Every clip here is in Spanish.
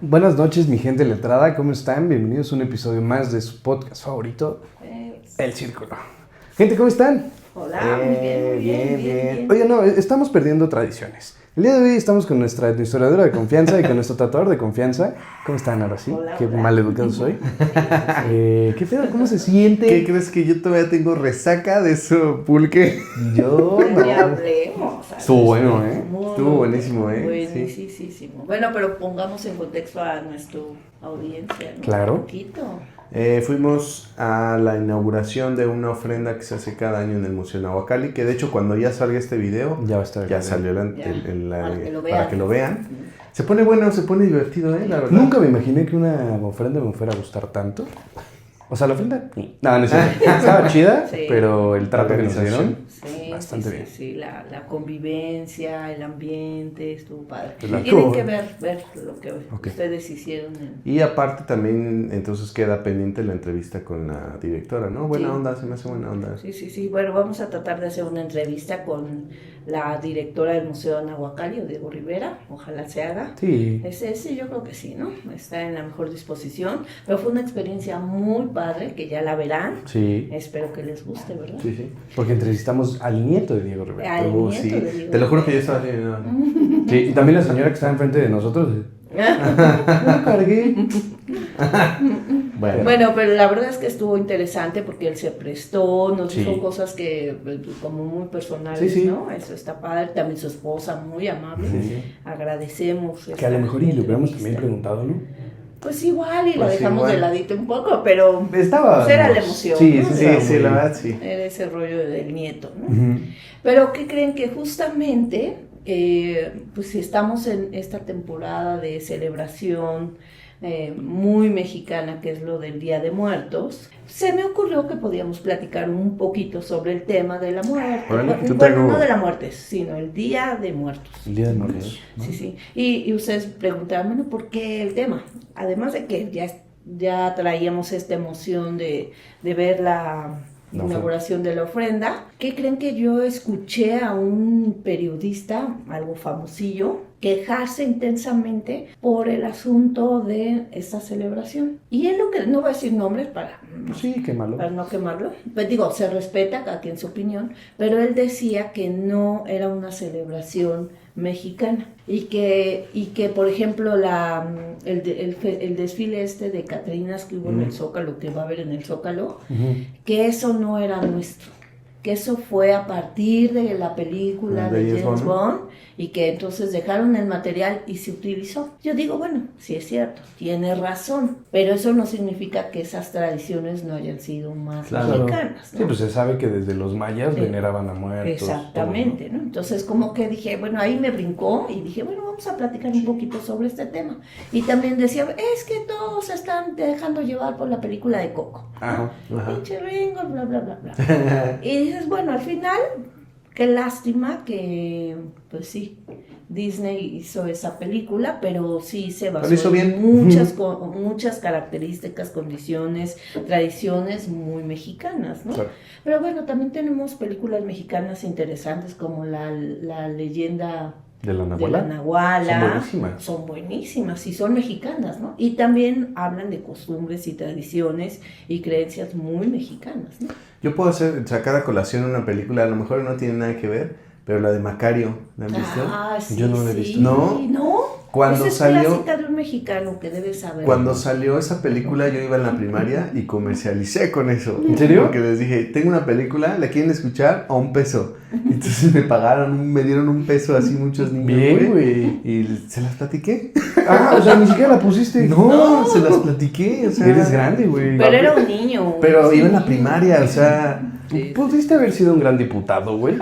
Buenas noches, mi gente letrada, ¿cómo están? Bienvenidos a un episodio más de su podcast favorito, El Círculo. Gente, ¿cómo están? Hola, muy bien. Oye, no, estamos perdiendo tradiciones. El día de hoy estamos con nuestra historiadora de confianza y con nuestro tatuador de confianza. ¿Cómo están ahora sí? Hola, Qué hola. maleducado soy. ¿Qué pedo? ¿Cómo se siente? ¿Qué crees que yo todavía tengo resaca de eso pulque? Yo Pues no. ya hablemos. Estuvo bueno, ¿eh? Estuvo buenísimo, ¿eh? Buenísimo. Bueno, pero pongamos en contexto a nuestra audiencia, ¿no? Claro. Un poquito. Fuimos a la inauguración de una ofrenda que se hace cada año en el Museo Nahuacalli, que de hecho cuando ya salga este video, Ya va a estar. ya salió Para que lo vean. Se pone bueno, se pone divertido, la verdad. Nunca me imaginé que una ofrenda me fuera a gustar tanto. O sea, la ofrenda, no es cierto. Estaba chida, Sí. pero el trato que nos dieron, Sí, bastante bien. Sí, la convivencia, el ambiente, estuvo padre. La Tienen co- que ver lo que Ok. ustedes hicieron. Y aparte también, entonces queda pendiente la entrevista con la directora, ¿no? Buena Sí. onda, se me hace buena onda. Sí. Bueno, vamos a tratar de hacer una entrevista con la directora del Museo Nahuacalli, Diego Rivera. Ojalá se haga. Sí. Ese yo creo que sí, ¿no? Está en la mejor disposición. Pero fue una experiencia muy padre, que ya la verán. Sí. Espero que les guste, ¿verdad? Sí. Porque entrevistamos al nieto de Diego Rivera. Al nieto Sí, de Diego te lo juro que yo Rivera. estaba así, no. Sí, y también la señora que estaba enfrente de nosotros. No cargué. Bueno, pero la verdad es que estuvo interesante porque él se prestó, nos Sí. dijo cosas que como muy personales, Sí. ¿no? Eso está padre. También su esposa, muy amable. Sí. Agradecemos. Que a lo mejor y le hubiéramos también entrevista. preguntado, ¿no? Pues igual y la Pues dejamos igual. de ladito un poco, pero Estaba. pues era la emoción. Sí, ¿no? sí, Sí, la verdad, sí. Era ese rollo del nieto, ¿no? Ujú. Pero ¿qué creen? Que justamente, pues si estamos en esta temporada de celebración muy mexicana, que es lo del Día de Muertos, se me ocurrió que podíamos platicar un poquito sobre el tema de la muerte. Órale, Bueno, yo traigo- no de la muerte, sino el Día de Muertos. El Día de Muertos. ¿no? Sí. Y ustedes preguntaban, bueno, ¿por qué el tema? Además de que ya traíamos esta emoción de ver la La inauguración de la ofrenda. ¿Qué creen? Que yo escuché a un periodista, algo famosillo, quejarse intensamente por el asunto de esta celebración? Y él lo que, no voy a decir nombres para Sí, qué malo. no quemarlo, pues digo, se respeta cada quien su opinión, pero él decía que no era una celebración mexicana y que por ejemplo el desfile este de Catrinas que hubo en el Zócalo, que va a haber en el Zócalo, Ujú. que eso no era nuestro, que eso fue a partir de la película De de James James Bond, Bond y que entonces dejaron el material y se utilizó. Yo digo, bueno, sí es cierto, tiene razón, pero eso no significa que esas tradiciones no hayan sido más Claro. mexicanas, ¿no? Sí, pues se sabe que desde los mayas Sí. veneraban a muertos. Exactamente, ¿no? Entonces como que dije, bueno, ahí me brincó y dije, bueno, vamos a platicar un poquito sobre este tema. Y también decía, es que todos se están dejando llevar por la película de Coco. Ajá. Ajá. Pinche Ringo, bla, bla, bla, bla. Y dices, bueno, al final, qué lástima que, pues sí, Disney hizo esa película, pero sí se basó Lo hizo bien. en muchas características, condiciones, tradiciones muy mexicanas, ¿no? Claro. Pero bueno, también tenemos películas mexicanas interesantes como la leyenda De la de la Nahuala. Nahuala. Son buenísimas. Son buenísimas y son mexicanas, ¿no? Y también hablan de costumbres y tradiciones y creencias muy mexicanas, ¿no? Yo puedo sacar a colación una película, a lo mejor no tiene nada que ver, pero la de Macario, ¿la han visto? Sí, Yo no la he sí. visto. ¿No? Cuando Esa es salió- clásica de un mexicano que debes saber. Cuando salió esa película yo iba en la primaria y comercialicé con eso. ¿En serio? Porque les dije, tengo una película, ¿la quieren escuchar? A $1. Entonces me dieron $1 así muchos niños. Bien, güey. Y se las platiqué. Ah, o sea, ni siquiera la pusiste. No, se las platiqué. O sea, Eres grande, güey. Pero era un niño. Pero sí. iba en la primaria, o sea. Sí. Pudiste haber sido un gran diputado, güey.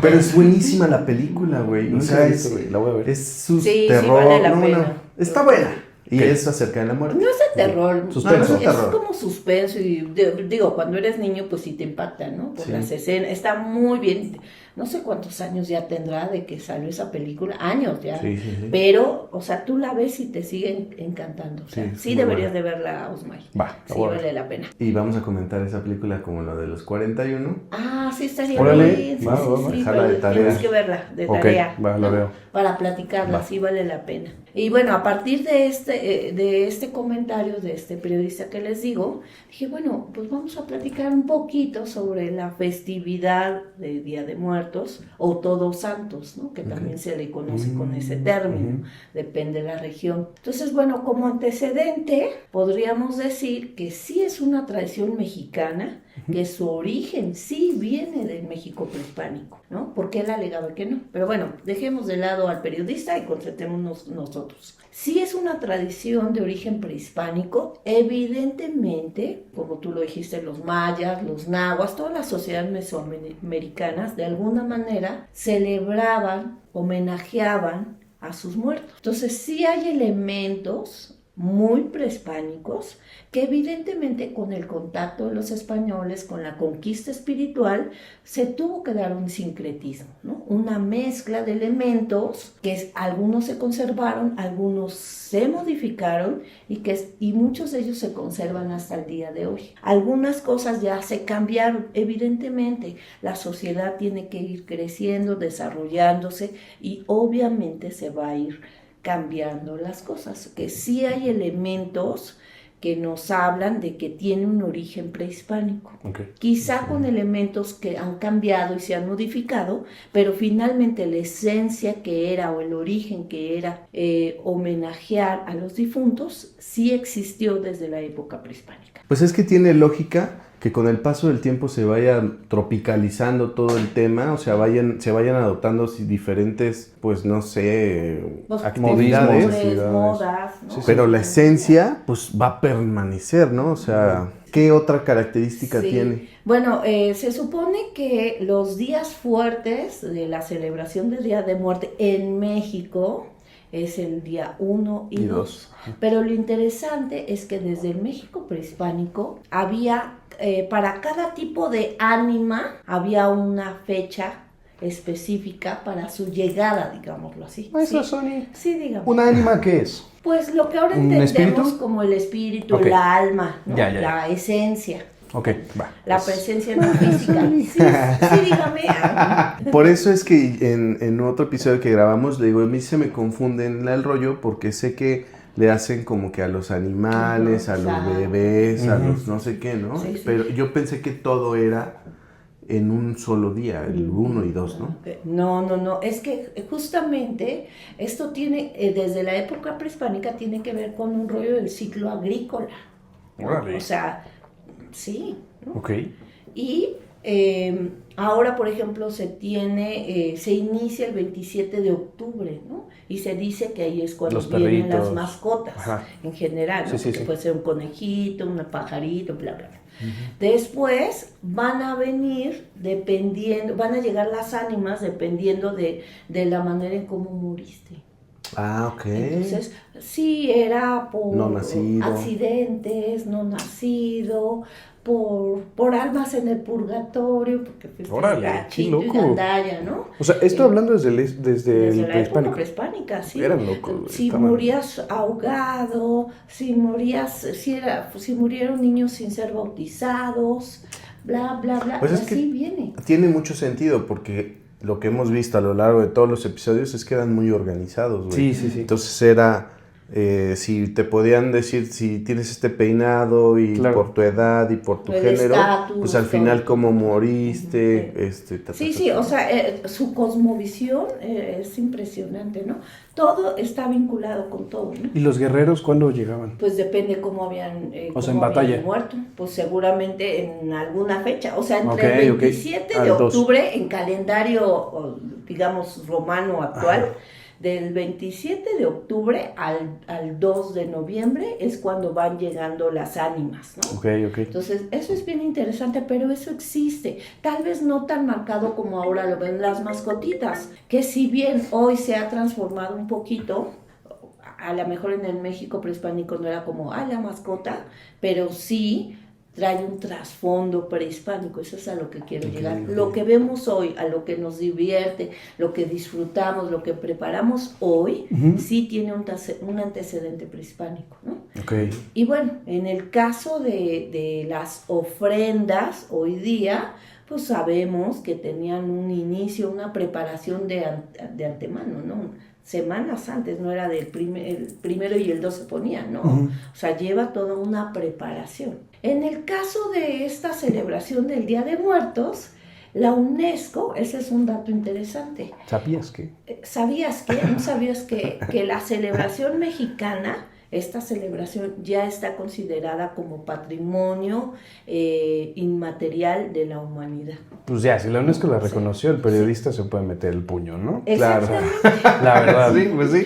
Pero es buenísima la película, güey. O Nunca sea, la he visto, güey. La voy a ver. es su Sí, sí, terror. vale la no, pena. no, está buena. Y Ok. es acerca de la muerte. No es de terror. Suspenso. Es Terror. como suspenso. Y digo, cuando eres niño, pues sí te impacta, ¿no? Por Sí. las escenas. Está muy bien. no sé cuántos años ya tendrá de que salió esa película, años ya, Sí, sí, sí. pero, o sea, tú la ves y te sigue encantando, o sea, Sí, sí muy deberías buena. de verla, Osmay, Va, la sí voy a ver. vale la pena. Y vamos a comentar esa película como la de los 41. Ah, sí, estaría Órale, bien, sí, va, sí, va, sí, dejarla pero de tarea. tienes que verla de Ok, tarea, va, la ¿no? veo. Para platicarla, Va. sí vale la pena. Y bueno, a partir de este comentario de este periodista que les digo, dije, bueno, pues vamos a platicar un poquito sobre la festividad de Día de Muertos o Todos Santos, ¿no? Que también se le conoce con ese término, depende de la región. Entonces, bueno, como antecedente, podríamos decir que sí es una tradición mexicana, que su origen sí viene del México prehispánico, ¿no? Porque él alegaba que no. Pero bueno, dejemos de lado al periodista y concentrémonos nosotros. Sí es una tradición de origen prehispánico, evidentemente, como tú lo dijiste, los mayas, los nahuas, todas las sociedades mesoamericanas, de alguna manera celebraban, homenajeaban a sus muertos. Entonces sí hay elementos muy prehispánicos que evidentemente con el contacto de los españoles, con la conquista espiritual, se tuvo que dar un sincretismo, ¿no? Una mezcla de elementos que algunos se conservaron, algunos se modificaron y muchos de ellos se conservan hasta el día de hoy. Algunas cosas ya se cambiaron, evidentemente la sociedad tiene que ir creciendo, desarrollándose y obviamente se va a ir cambiando las cosas, que sí hay elementos que nos hablan de que tiene un origen prehispánico. Okay. Quizá con elementos que han cambiado y se han modificado, pero finalmente la esencia que era o el origen que era homenajear a los difuntos sí existió desde la época prehispánica. Pues es que tiene lógica que con el paso del tiempo se vaya tropicalizando todo el tema, o sea, se vayan adoptando diferentes, pues no sé, actividades, modas, ¿no? Sí, pero la esencia pues va a permanecer, ¿no? O sea, ¿qué otra característica tiene? Bueno, se supone que los días fuertes de la celebración del Día de Muerte en México es el día 1 y 2. Pero lo interesante es que desde el México prehispánico había, para cada tipo de ánima, había una fecha específica para su llegada, digámoslo así. Maestra Sony, sí, digamos. ¿un ánima qué es? Pues lo que ahora ¿Un entendemos espíritu? como el espíritu, Ok. la alma, ¿no? Ya. La esencia. Ok, va. La presencia no física. Sí, dígame. Por eso es que en otro episodio que grabamos, le digo, a mí se me confunde el rollo porque sé que le hacen como que a los animales, a los bebés, a los no sé qué, ¿no? Sí, sí. Pero yo pensé que todo era en un solo día, el 1 y 2, ¿no? No, es que justamente esto tiene, desde la época prehispánica, tiene que ver con un rollo del ciclo agrícola. Órale. O sea, sí, ¿no? Ok. Y ahora, por ejemplo, se inicia el 27 de octubre, ¿no? Y se dice que ahí es cuando Los vienen perritos. las mascotas, Ajá. en general, ¿no? Sí. Que puede ser un conejito, un pajarito, bla, bla, bla. Después van a venir van a llegar las ánimas dependiendo de la manera en cómo muriste. Ah, ok. Entonces, sí, era por No nacido. accidentes, no nacido, por almas en el purgatorio, porque fuiste Órale, gachito qué y loco. gandalla, ¿no? O sea, esto hablando desde el Desde la época prehispánico. prehispánica, sí. Eran locos, güey, Si estaban- morías ahogado, si murieron niños sin ser bautizados, bla, bla, bla, Pues y es que así viene. tiene mucho sentido porque lo que hemos visto a lo largo de todos los episodios es que eran muy organizados, güey. Sí. Entonces era, si te podían decir si tienes este peinado y Claro. por tu edad y por tu El género, estatus, pues al final todo. cómo moriste, Sí, o sea, su cosmovisión es impresionante, ¿no? Todo está vinculado con todo, ¿no? ¿Y los guerreros cuándo llegaban? Pues depende cómo habían, O sea, cómo en batalla. habían muerto. Pues seguramente en alguna fecha. O sea, entre Ok, el ok. 27 Al de 2. octubre, en calendario, digamos, romano actual, Ajá. del 27 de octubre al 2 de noviembre es cuando van llegando las ánimas, ¿no? Ok. Entonces, eso es bien interesante, pero eso existe. Tal vez no tan marcado como ahora lo ven las mascotitas, que si bien hoy se ha transformado un poquito, a lo mejor en el México prehispánico no era como, la mascota, pero sí trae un trasfondo prehispánico, eso es a lo que quiero llegar. Lo que vemos hoy, a lo que nos divierte, lo que disfrutamos, lo que preparamos hoy, sí tiene un antecedente prehispánico, ¿no? Okay. Y bueno, en el caso de las ofrendas hoy día, pues sabemos que tenían un inicio, una preparación de antemano, ¿no? Semanas antes, no era el primero y el 2 se ponían, ¿no? O sea, lleva toda una preparación. En el caso de esta celebración del Día de Muertos, la UNESCO, ese es un dato interesante. ¿Sabías qué? ¿Sabías qué? ¿No sabías que la celebración mexicana, esta celebración ya está considerada como patrimonio inmaterial de la humanidad? Pues ya, si la UNESCO la reconoció, el periodista se puede meter el puño, ¿no? Exactamente. Claro. La verdad. Sí, pues sí.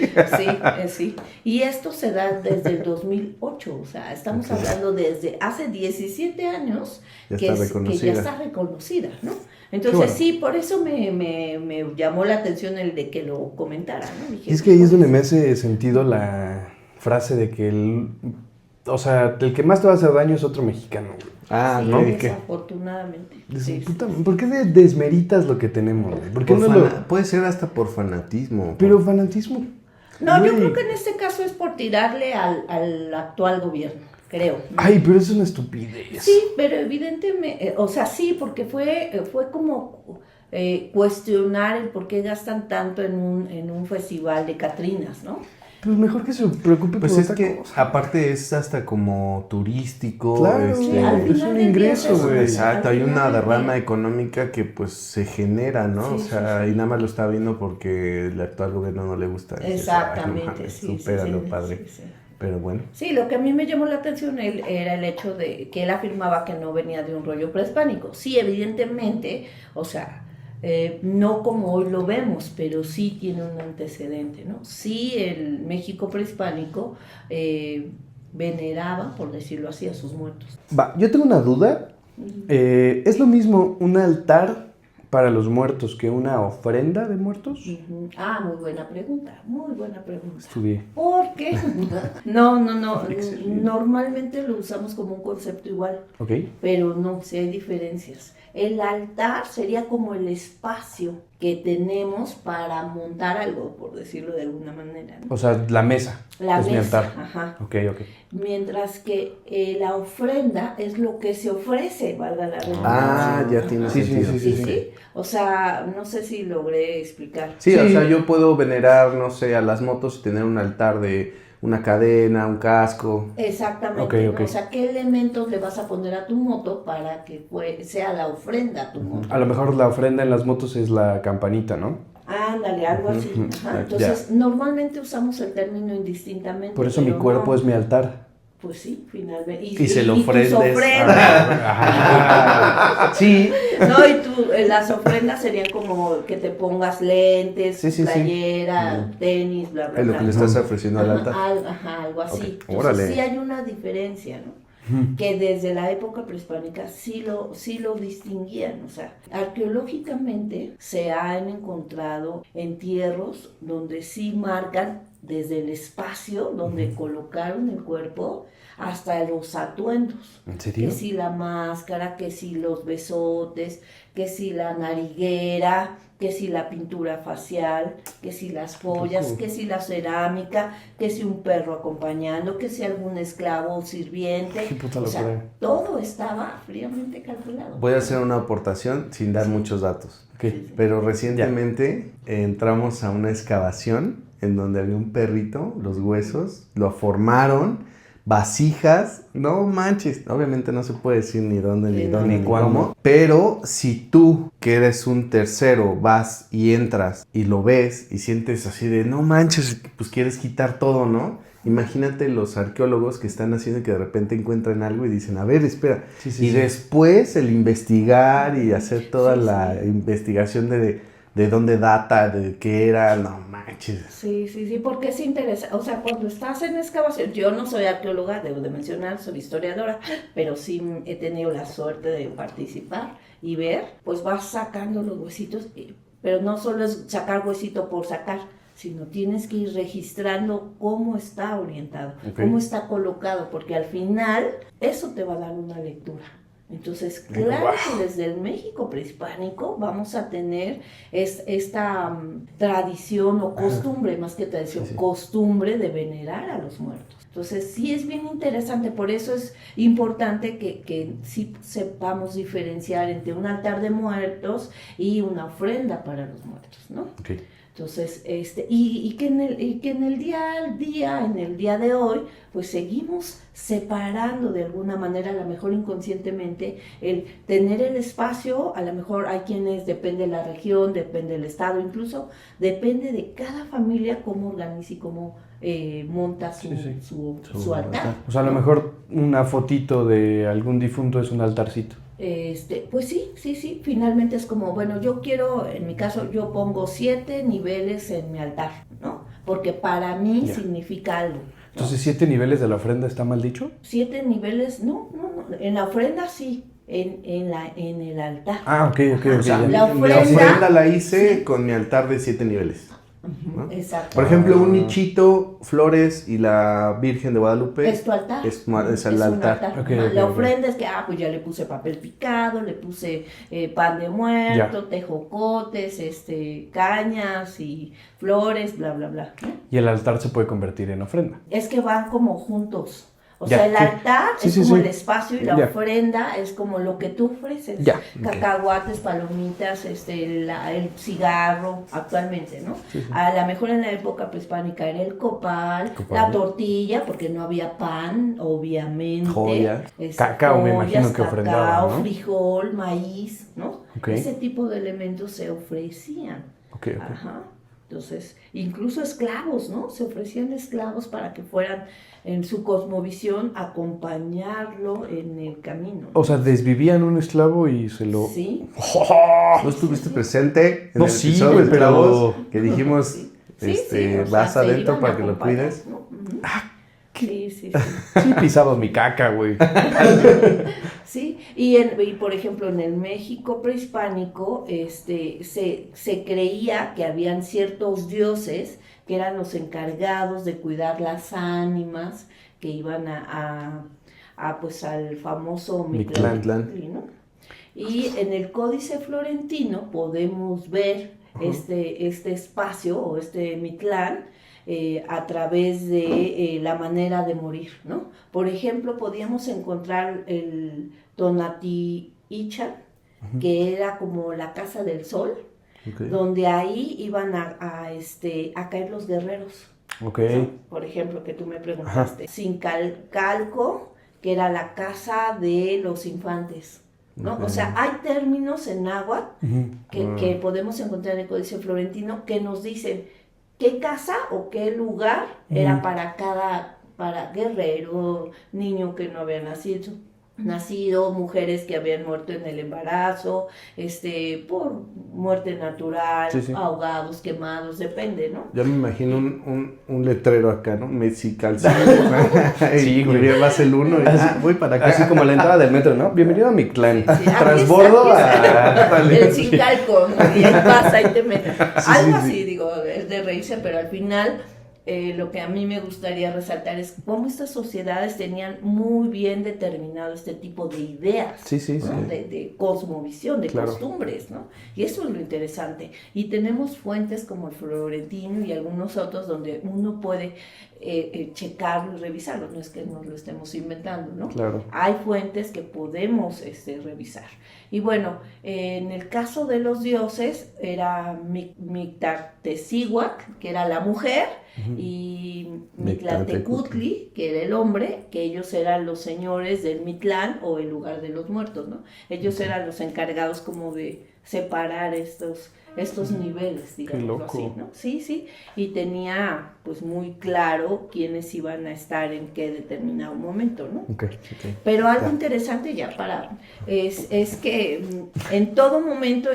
Sí. Y esto se da desde el 2008, o sea, estamos hablando desde hace 17 años que ya está reconocida, ¿no? Entonces bueno, sí, por eso me llamó la atención el de que lo comentara, ¿no? Dije, es que ahí es donde me hace sentido la frase de que el que más te va a hacer daño es otro mexicano. Ah, sí, ¿no? Desafortunadamente. Sí. ¿Por qué desmeritas lo que tenemos? ¿Por qué Puede ser hasta por fanatismo. Pero fanatismo. No, yo creo que en este caso es por tirarle al actual gobierno, creo. Ay, pero es una estupidez. Sí, pero evidentemente, sí, porque fue como cuestionar el por qué gastan tanto en un festival de Catrinas, ¿no? Pues mejor que se preocupe pues por otra cosa. Aparte es hasta como turístico. Claro, sí, es un ingreso, güey. Exacto, hay una derrama económica que pues se genera, ¿no? Sí, y nada más lo está viendo porque el actual gobierno no le gusta. Exactamente, supéralo, padre. Sí. Pero bueno. Sí, lo que a mí me llamó la atención era el hecho de que él afirmaba que no venía de un rollo prehispánico. Sí, evidentemente, no como hoy lo vemos, pero sí tiene un antecedente, ¿no? Sí, el México prehispánico veneraba, por decirlo así, a sus muertos. Yo tengo una duda. ¿Es lo mismo un altar para los muertos que una ofrenda de muertos? Muy buena pregunta, Estudié. ¿Por qué? No, normalmente lo usamos como un concepto igual, pero no, sí hay diferencias. El altar sería como el espacio que tenemos para montar algo, por decirlo de alguna manera, ¿no? O sea, la mesa. La es mesa, mi altar. ajá. Ok. Mientras que la ofrenda es lo que se ofrece, valga la redundancia. Ya tiene sentido. Sí. O sea, no sé si logré explicar. Sí, o sea, yo puedo venerar, no sé, a las motos y tener un altar de una cadena, un casco. Exactamente, ¿no? O sea, ¿qué elementos le vas a poner a tu moto para que sea la ofrenda a tu moto? A lo mejor la ofrenda en las motos es la campanita, ¿no? Ándale, algo así. Entonces, normalmente usamos el término indistintamente. Por eso mi cuerpo es mi altar. Pues sí, finalmente. Y se lo ofrendes. Sí. No, las ofrendas serían como que te pongas lentes, playera, tenis, bla, bla, bla. Es lo que le estás ofreciendo al altar. Algo así. Okay. Entonces, sí hay una diferencia, ¿no? Que desde la época prehispánica sí lo distinguían. O sea, arqueológicamente se han encontrado entierros donde sí marcan desde el espacio donde colocaron el cuerpo hasta los atuendos. ¿En serio? Que si la máscara, que si los besotes, que si la nariguera, que si la pintura facial, que si las joyas, que si la cerámica, que si un perro acompañando, que si algún esclavo o sirviente. O sea, todo estaba fríamente calculado. Voy a hacer una aportación sin dar muchos datos. Pero recientemente entramos a una excavación en donde había un perrito, los huesos, lo formaron, vasijas, no manches, obviamente no se puede decir ni dónde, ni cómo, pero si tú, que eres un tercero, vas y entras y lo ves y sientes así de, no manches, pues quieres quitar todo, ¿no? Imagínate los arqueólogos que están haciendo que de repente encuentran algo y dicen, a ver, espera, después el investigar y hacer toda la investigación de dónde data, de qué era, no manches. Sí, porque es interesante. O sea, cuando estás en excavación, yo no soy arqueóloga, debo de mencionar, soy historiadora, pero sí he tenido la suerte de participar y ver, pues vas sacando los huesitos, pero no solo es sacar huesito por sacar, sino tienes que ir registrando cómo está orientado, Okay. cómo está colocado, porque al final eso te va a dar una lectura. Entonces, claro que desde el México prehispánico vamos a tener esta tradición o costumbre, más que tradición, costumbre de venerar a los muertos. Entonces, sí es bien interesante, por eso es importante que sí sepamos diferenciar entre un altar de muertos y una ofrenda para los muertos, ¿no? Okay. Entonces, y que en el día de hoy, pues seguimos separando de alguna manera, a lo mejor inconscientemente, el tener el espacio, a lo mejor hay quienes, depende de la región, depende del estado, incluso depende de cada familia cómo organiza y cómo monta su altar. O sea, a lo mejor una fotito de algún difunto es un altarcito. Pues sí, finalmente es como, bueno, yo quiero, en mi caso, yo pongo 7 niveles en mi altar, ¿no? Porque para mí significa algo, ¿no? Entonces, 7 niveles de la ofrenda, ¿está mal dicho? 7 niveles, no, en la ofrenda sí, en el altar. Ah, ok. O sea, La la ofrenda- ofrenda la hice con mi altar de 7 niveles. ¿No? Exacto. Por ejemplo, un nichito, flores y la Virgen de Guadalupe. Es tu altar. Es el un altar. Ok, La ok. ofrenda es que, pues ya le puse papel picado, le puse pan de muerto, tejocotes, cañas y flores, bla, bla, bla, ¿no? Y el altar se puede convertir en ofrenda. Es que van como juntos. O Ya, sea, el sí. altar Sí, es sí, como sí. el espacio y la Ya. ofrenda es como lo que tú ofreces. Ya, Cacahuates, palomitas, el cigarro, actualmente, ¿no? A lo mejor en la época prehispánica era el copal, la tortilla, porque no había pan, obviamente. Joyas. Cacao, me imagino que ofrendaban, cacao, ¿no? frijol, maíz, ¿no? Ok. Ese tipo de elementos se ofrecían. Ok. Ajá. Entonces, incluso esclavos, ¿no? Se ofrecían esclavos para que fueran, en su cosmovisión, acompañarlo en el camino, ¿no? O sea, desvivían un esclavo y se lo... Sí. ¿No estuviste presente en No, el sí, episodio güey, de pero- esclavos que dijimos, Sí, o sea, vas se adentro iban para a que lo acompañar, cuides? ¿no? Ujú. Sí. Sí pisabas mi caca, güey. Sí, y por ejemplo en el México prehispánico se creía que habían ciertos dioses que eran los encargados de cuidar las ánimas que iban pues al famoso Mictlán. ¿no? Y en el Códice Florentino podemos ver este espacio o este Mictlán a través de la manera de morir, ¿no? Por ejemplo, podíamos encontrar el Tonatiuhcan, que era como la casa del sol, Okay. donde ahí iban a caer los guerreros. Ok. ¿No? Por ejemplo, que tú me preguntaste. Sincalco, que era la casa de los infantes, ¿no? Okay. O sea, hay términos en náhuatl Ujú. que podemos encontrar en el Códice Florentino que nos dicen qué casa o qué lugar era para guerrero, niño que no había nacido, mujeres que habían muerto en el embarazo, por muerte natural, Sí. ahogados, quemados, depende, ¿no? Ya me imagino un letrero acá, ¿no? Messi calcio. Sí, güey. Y vas el 1 y voy para acá. Así como la entrada del metro, ¿no? Bienvenido a Mictlán. Sí, sí. Transbordo a... El Sincalco, ¿no? Y ahí pasa y te metes. Algo sí. así, digo, es de reírse, pero al final lo que a mí me gustaría resaltar es cómo estas sociedades tenían muy bien determinado este tipo de ideas, Sí. ¿no? De cosmovisión, de Claro. costumbres, ¿no? Y eso es lo interesante. Y tenemos fuentes como el Florentino y algunos otros donde uno puede checarlo y revisarlo, no es que nos lo estemos inventando, ¿no? Claro. Hay fuentes que podemos revisar. Y bueno, en el caso de los dioses era Mictactecíhuac, que era la mujer, y Mictlantecutli, que era el hombre, que ellos eran los señores del Mictlán o el lugar de los muertos, ¿no? Ellos eran los encargados como de separar estos niveles, digamos así, ¿no? Sí, y tenía pues muy claro quiénes iban a estar en qué determinado momento, ¿no? Ok. Pero algo interesante es que en todo momento,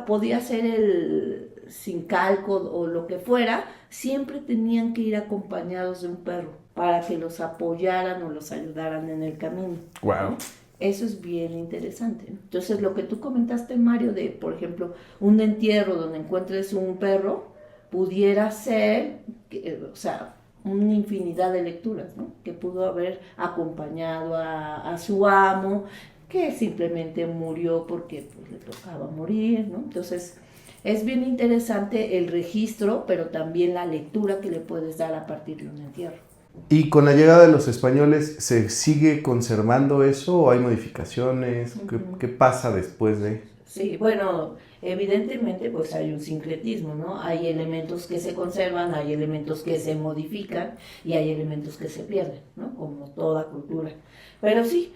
podía ser el Sincalco o lo que fuera, siempre tenían que ir acompañados de un perro para que los apoyaran o los ayudaran en el camino. Wow. Eso es bien interesante, ¿no? Entonces, lo que tú comentaste, Mario, de, por ejemplo, un entierro donde encuentres un perro, pudiera ser, o sea, una infinidad de lecturas, ¿no? Que pudo haber acompañado a su amo, que simplemente murió porque pues, le tocaba morir, ¿no? Entonces, es bien interesante el registro, pero también la lectura que le puedes dar a partir de un entierro. ¿Y con la llegada de los españoles se sigue conservando eso o hay modificaciones? ¿Qué pasa después de...? Sí, bueno, evidentemente pues hay un sincretismo, ¿no? Hay elementos que se conservan, hay elementos que se modifican y hay elementos que se pierden, ¿no? Como toda cultura. Pero sí,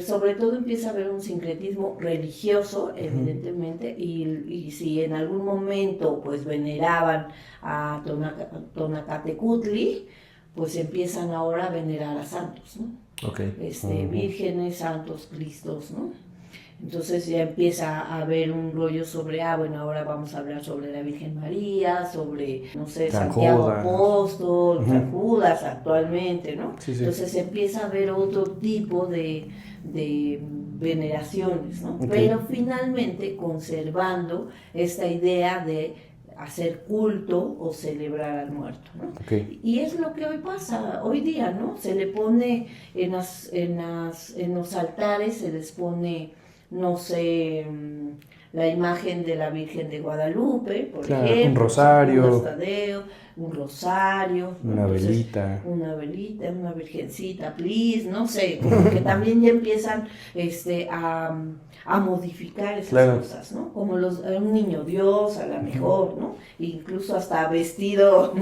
sobre todo empieza a haber un sincretismo religioso, evidentemente, y si en algún momento pues veneraban a Tonacatecutli, pues empiezan ahora a venerar a santos, ¿no? Okay. Vírgenes, santos, cristos, ¿no? Entonces ya empieza a haber un rollo sobre, bueno, ahora vamos a hablar sobre la Virgen María, sobre, no sé, San Santiago Judas. Apóstol, San Judas actualmente, ¿no? Sí. Entonces empieza a haber otro tipo de veneraciones, ¿no? Okay. Pero finalmente conservando esta idea de hacer culto o celebrar al muerto, ¿no? Okay. Y es lo que hoy pasa, hoy día, ¿no? Se le pone en los altares, se les pone, no sé, la imagen de la Virgen de Guadalupe, por ejemplo, un rosario, Tadeo, un rosario, una velita, una una virgencita, please, no sé, como que también ya empiezan a modificar esas cosas, ¿no? Como un niño Dios, a lo mejor, ¿no? Incluso hasta vestido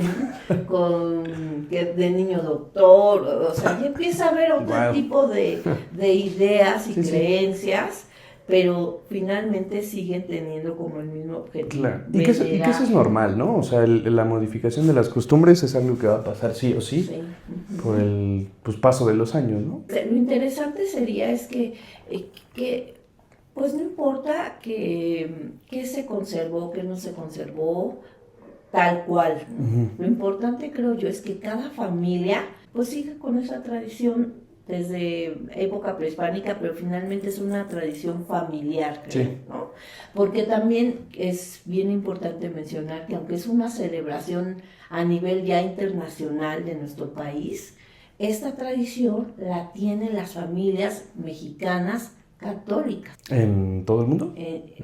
de niño doctor, o sea, ya empieza a haber otro tipo de ideas y creencias, pero finalmente siguen teniendo como el mismo objetivo. Claro. Y que eso es normal, ¿no? O sea, la modificación de las costumbres es algo que va a pasar sí o sí, por el paso de los años, ¿no? Lo interesante sería es que pues no importa que se conservó, que no se conservó, tal cual. Lo importante, creo yo, es que cada familia pues siga con esa tradición desde época prehispánica, pero finalmente es una tradición familiar, creo, ¿no? Porque también es bien importante mencionar que aunque es una celebración a nivel ya internacional de nuestro país, esta tradición la tienen las familias mexicanas católicas. ¿En todo el mundo?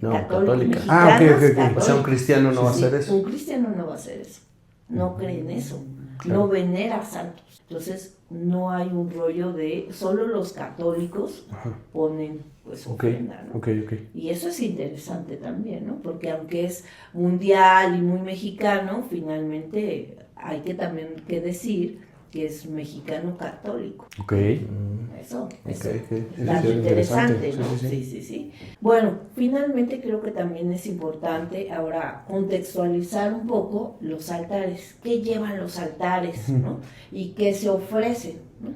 Católicas. Okay. O sea, un cristiano no va a hacer eso. Un cristiano no va a hacer eso. No cree en eso. Claro. No venera santos. Entonces, no hay un rollo de... Solo los católicos ponen pues ofrenda, ¿no? Okay. Y eso es interesante también, ¿no? Porque aunque es mundial y muy mexicano, finalmente hay que también que decir que es mexicano católico. Eso es interesante, ¿no? Sí. Bueno, finalmente creo que también es importante ahora contextualizar un poco los altares. ¿Qué llevan los altares, ¿no? Y qué se ofrecen, ¿no?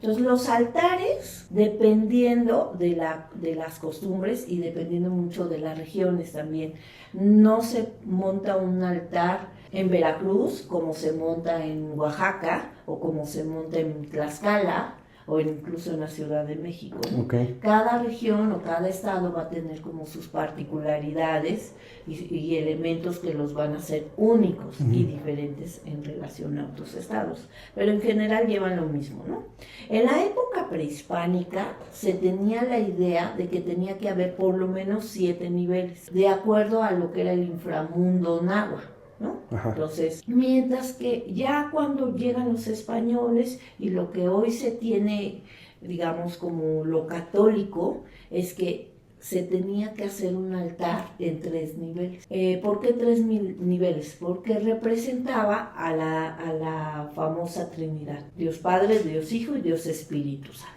Entonces, los altares, dependiendo de las costumbres y dependiendo mucho de las regiones también, no se monta un altar en Veracruz como se monta en Oaxaca o como se monta en Tlaxcala o incluso en la Ciudad de México, ¿no? Cada región o cada estado va a tener como sus particularidades y elementos que los van a hacer únicos y diferentes en relación a otros estados, pero en general llevan lo mismo, ¿no? En la época prehispánica se tenía la idea de que tenía que haber por lo menos 7 niveles, de acuerdo a lo que era el inframundo náhuatl, ¿no? Entonces, mientras que ya cuando llegan los españoles y lo que hoy se tiene, digamos, como lo católico, es que se tenía que hacer un altar en 3 niveles. ¿Por qué 3 niveles? Porque representaba a la famosa Trinidad, Dios Padre, Dios Hijo y Dios Espíritu Santo.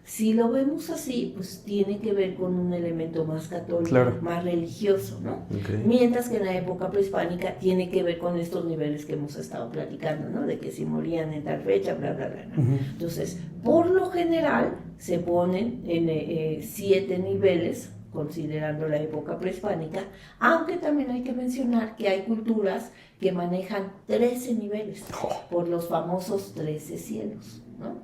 Si lo vemos así, pues tiene que ver con un elemento más católico, más religioso, ¿no? Mientras que en la época prehispánica tiene que ver con estos niveles que hemos estado platicando, ¿no? De que si morían en tal fecha, bla, bla, bla, ¿no? Entonces, por lo general, se ponen en 7 niveles, considerando la época prehispánica, aunque también hay que mencionar que hay culturas que manejan 13 niveles, por los famosos 13 cielos, ¿no?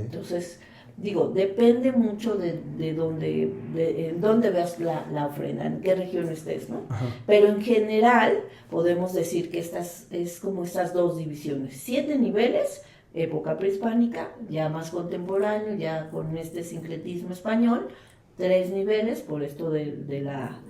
Entonces, Depende mucho de dónde, en dónde veas la ofrenda, en qué región estés, ¿no? Ajá. Pero en general podemos decir que es como estas dos divisiones, 7 niveles, época prehispánica, ya más contemporáneo, ya con este sincretismo español, 3 niveles, por esto de la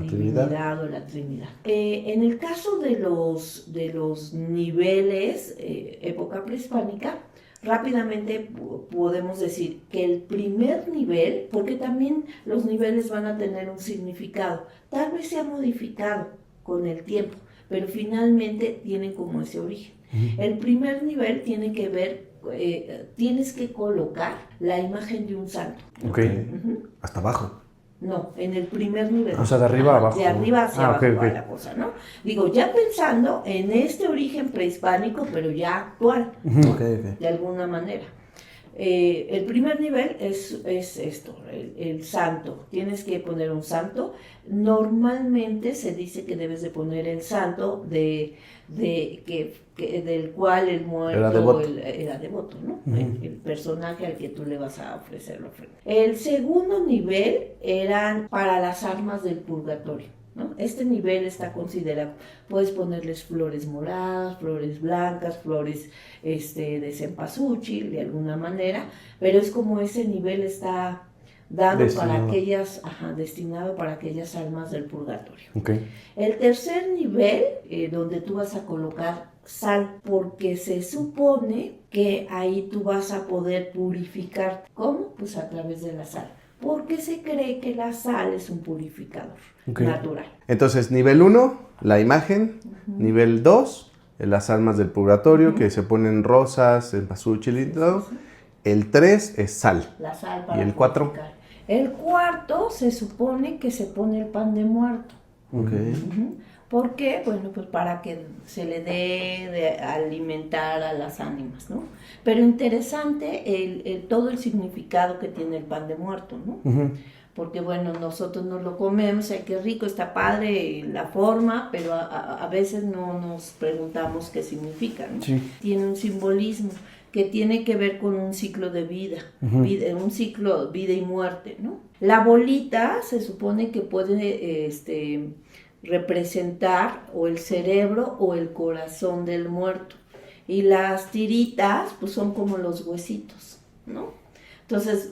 divinidad o la Trinidad. En el caso de los niveles, época prehispánica, rápidamente podemos decir que el primer nivel, porque también los niveles van a tener un significado, tal vez se ha modificado con el tiempo, pero finalmente tienen como ese origen. El primer nivel tiene que ver, tienes que colocar la imagen de un santo. Ok. Hasta abajo. No, en el primer nivel. O sea, de arriba a abajo. De arriba hacia abajo ok. va la cosa, ¿no? Ya pensando en este origen prehispánico, pero ya actual, Ok. de alguna manera. El primer nivel es esto, el santo. Tienes que poner un santo. Normalmente se dice que debes de poner el santo del cual el muerto era devoto, ¿no? El personaje al que tú le vas a ofrecer la ofrenda. El segundo nivel eran para las almas del purgatorio, ¿no? Este nivel está considerado, puedes ponerles flores moradas, flores blancas, flores de cempasúchil de alguna manera, pero es como ese nivel está dado destinado para aquellas almas del purgatorio. Okay. El tercer nivel, donde tú vas a colocar sal, porque se supone que ahí tú vas a poder purificar. ¿Cómo? Pues a través de la sal. Porque se cree que la sal es un purificador natural. Entonces, nivel 1, la imagen. Nivel 2, las almas del purgatorio, que se ponen rosas, cempasúchil y todo. El 3 es sal. La sal para ¿Y el 4? El cuarto se supone que se pone el pan de muerto. ¿Por qué? Bueno, pues para que se le dé de alimentar a las ánimas, ¿no? Pero interesante todo el significado que tiene el pan de muerto, ¿no? Porque bueno, nosotros nos lo comemos, ay, qué rico, está padre la forma, pero a veces no nos preguntamos qué significa, ¿no? Sí. Tiene un simbolismo que tiene que ver con un ciclo de vida, un ciclo vida y muerte, ¿no? La bolita se supone que puede representar o el cerebro o el corazón del muerto, y las tiritas pues son como los huesitos, ¿no? Entonces,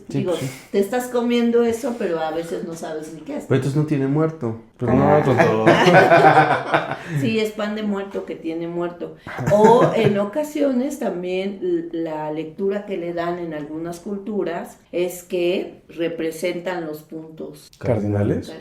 te estás comiendo eso, pero a veces no sabes ni qué es. Pero entonces no tiene muerto. Pues no, todo. Sí, es pan de muerto que tiene muerto. O en ocasiones también la lectura que le dan en algunas culturas es que representan los puntos ¿Cardinales?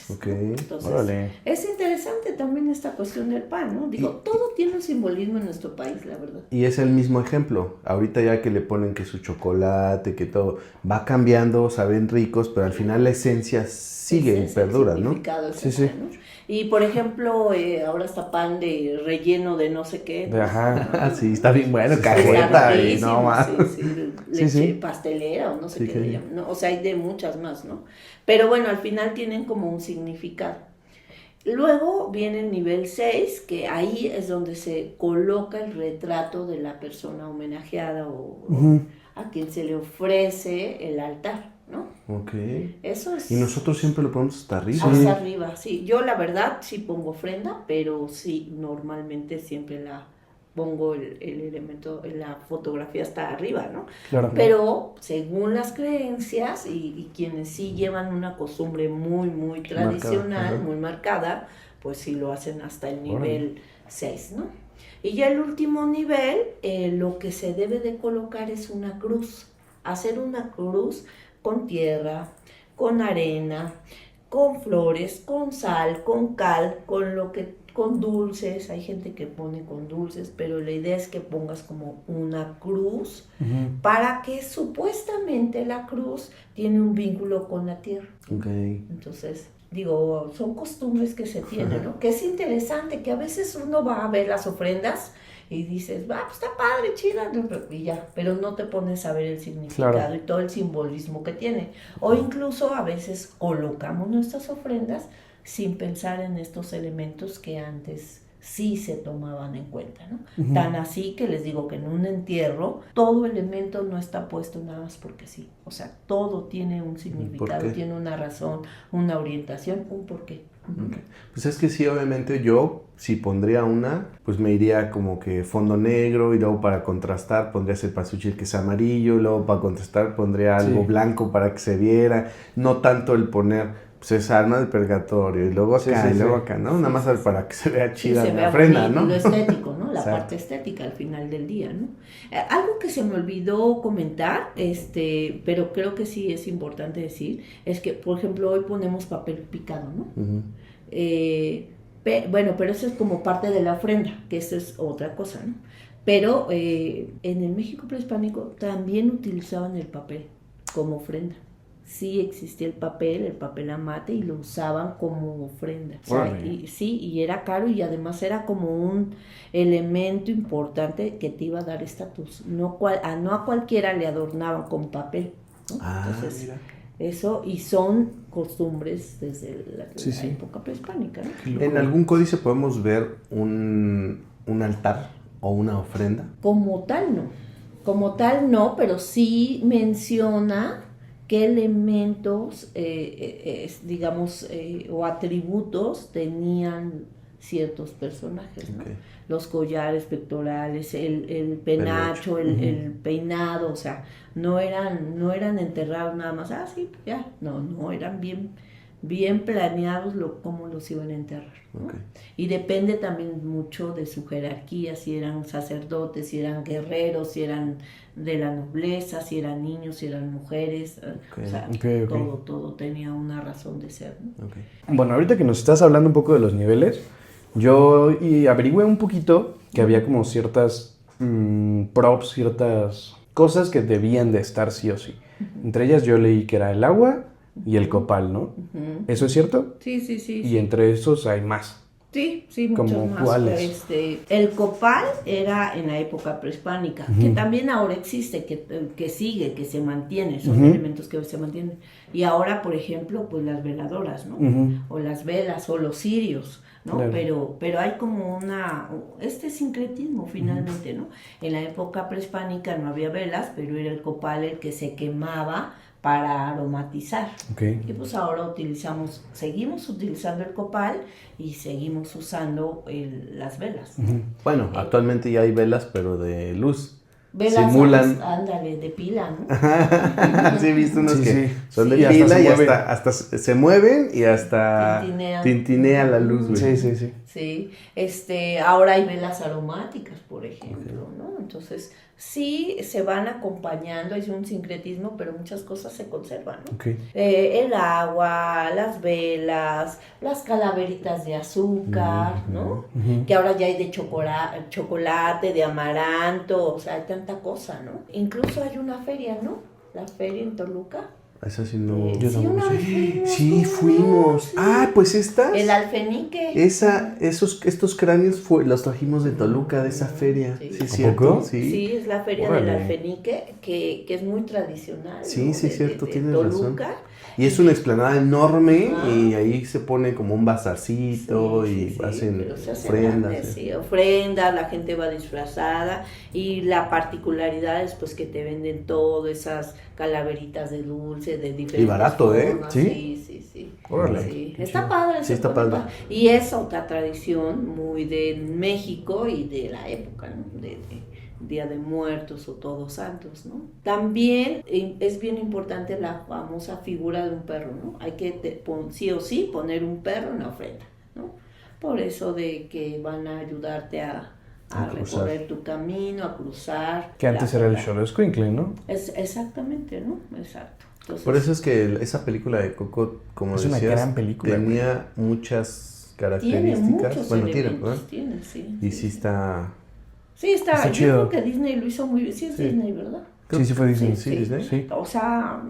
Ok. Entonces, es interesante también esta cuestión del pan, ¿no? Todo tiene un simbolismo en nuestro país, la verdad. Y es el mismo ejemplo. Ahorita ya que le ponen que su chocolate, que todo va cambiando, saben ricos, pero al final la esencia sigue y perdura, ¿no? Sí. ¿no? Y por ejemplo, ahora está pan de relleno de no sé qué. Ajá, sí, está bien bueno, cajeta y no más. Leche pastelera o no sé qué le llaman, ¿no? O sea, hay de muchas más, ¿no? Pero bueno, al final tienen como un significado. Luego viene el nivel 6, que ahí es donde se coloca el retrato de la persona homenajeada o a quien se le ofrece el altar, ¿no? Ok. Eso es. Y nosotros siempre lo ponemos hasta arriba. Hasta arriba, sí. Yo la verdad sí pongo ofrenda, pero sí, normalmente siempre la pongo el elemento, la fotografía hasta arriba, ¿no? Claro. Pero según las creencias y quienes sí llevan una costumbre muy, muy tradicional, muy marcada, pues sí lo hacen hasta el nivel 6, ¿no? Y ya el último nivel, lo que se debe de colocar es una cruz. Hacer una cruz con tierra, con arena, con flores, con sal, con cal, con dulces. Hay gente que pone con dulces, pero la idea es que pongas como una cruz para que supuestamente la cruz tiene un vínculo con la tierra. Okay. Entonces, son costumbres que se tienen, ¿no? Que es interesante, que a veces uno va a ver las ofrendas y dices, pues está padre, chida, y ya, pero no te pones a ver el significado y todo el simbolismo que tiene. O incluso a veces colocamos nuestras ofrendas sin pensar en estos elementos que antes sí se tomaban en cuenta, ¿no? Ujú. Tan así que les digo que en un entierro todo elemento no está puesto nada más porque sí. O sea, todo tiene un significado, qué? tiene una razón, una orientación, un porqué. Ok. Pues es que sí, obviamente yo, si pondría una, pues me iría como que fondo negro y luego para contrastar pondría ese pasuchil que es amarillo, y luego para contrastar pondría algo Sí. blanco para que se viera, no tanto el poner pues esa arma del purgatorio y luego Sí, acá sí, y luego sí. acá, ¿no? Nada más para que se vea Sí, chida se la vea ofrenda, bonito, ¿no? lo estético, ¿no? La Exacto. parte estética al final del día, ¿no? Algo que se me olvidó comentar, pero creo que sí es importante decir, es que, por ejemplo, hoy ponemos papel picado, ¿no? Ujú. Bueno, pero eso es como parte de la ofrenda, que eso es otra cosa, ¿no? Pero en el México prehispánico también utilizaban el papel como ofrenda. Sí existía el papel amate, y lo usaban como ofrenda. O sea, Órale. y era caro, y además era como un elemento importante que te iba a dar estatus. No a cualquiera le adornaban con papel, ¿no? Ah, Entonces, mira. eso, y son costumbres desde la Sí, sí. época prehispánica, ¿no? Qué loco. ¿En algún códice podemos ver un altar o una ofrenda? Como tal no, pero sí menciona qué elementos, digamos, o atributos tenían ciertos personajes, ¿no? Ok. Los collares pectorales, el penacho, el peinado, o sea, no eran enterrados nada más, sí, ya, no, eran bien planeados cómo los iban a enterrar, ¿no? Ok. Y depende también mucho de su jerarquía, si eran sacerdotes, si eran guerreros, si eran de la nobleza, si eran niños, si eran mujeres, o sea, Ok. todo tenía una razón de ser, ¿no? Ok. Bueno, ahorita que nos estás hablando un poco de los niveles, yo averigüé un poquito que había como ciertas props, ciertas cosas que debían de estar sí o sí. Entre ellas yo leí que era el agua y el copal, ¿no? Ujú. ¿Eso es cierto? Sí. Y entre esos hay más. Sí, muchos ¿Como más. cuáles? El copal era en la época prehispánica, que también ahora existe, que sigue, que se mantiene, son elementos que se mantienen. Y ahora, por ejemplo, pues las veladoras, ¿no? O las velas, o los cirios, ¿no? Claro. Pero hay como este sincretismo finalmente, ¿no? En la época prehispánica no había velas, pero era el copal el que se quemaba para aromatizar. Okay. Y pues ahora seguimos utilizando el copal y seguimos usando las velas. Bueno, actualmente ya hay velas, pero de luz. Velas, Simulan. ándale, de pila, ¿no? Sí, he visto unos Sí, que sí. son Sí, de y hasta pila se y mueven. hasta se mueven y hasta tintinea la luz, güey. Sí. Sí, ahora hay velas aromáticas, por ejemplo, ¿no? Entonces, sí, se van acompañando, es un sincretismo, pero muchas cosas se conservan, ¿no? Okay. El agua, las velas, las calaveritas de azúcar, ¿no? Que ahora ya hay de chocolate, de amaranto, o sea, hay tanta cosa, ¿no? Incluso hay una feria, ¿no? La feria en Toluca. Esa sí no. Yo sí, una vez Sí, fuimos. sí. Ah, pues estas. El alfenique. Estos cráneos los trajimos de Toluca, de esa feria. Sí. Sí, ¿A cierto. poco? Sí, es la feria Órale. del alfenique, que es muy tradicional. Sí, ¿no? sí, cierto, de tienes Toluca. razón. Y es una explanada enorme Ajá. y ahí se pone como un bazarcito y hacen pero se hacen ofrendas. grandes, sí, ofrendas, la gente va disfrazada, y la particularidad es pues que te venden todas esas calaveritas de dulce de diferentes Y barato, ¿eh? formas. ¿Sí? Sí. Órale. Sí, Qué está chido. padre. Sí, está padre. Y es otra tradición muy de México y de la época, ¿no? De Día de Muertos o Todos Santos, ¿no? También es bien importante la famosa figura de un perro, ¿no? Hay que sí o sí poner un perro en la ofrenda, ¿no? Por eso de que van a ayudarte a recorrer tu camino, a cruzar. Que antes era el Xoloescuincle, ¿no? Exactamente, ¿no? Exacto. Entonces, Por eso es que esa película de Coco, como Es una decías, gran película, tenía muchas tiene características. muchos Bueno, tiene, elementos, ¿verdad? tiene, sí. Y sí está. Sí, está Está yo chido. creo que Disney lo hizo muy bien. Sí, es Sí. Disney, ¿verdad? Sí fue Disney. Sí, Disney. Sí. O sea,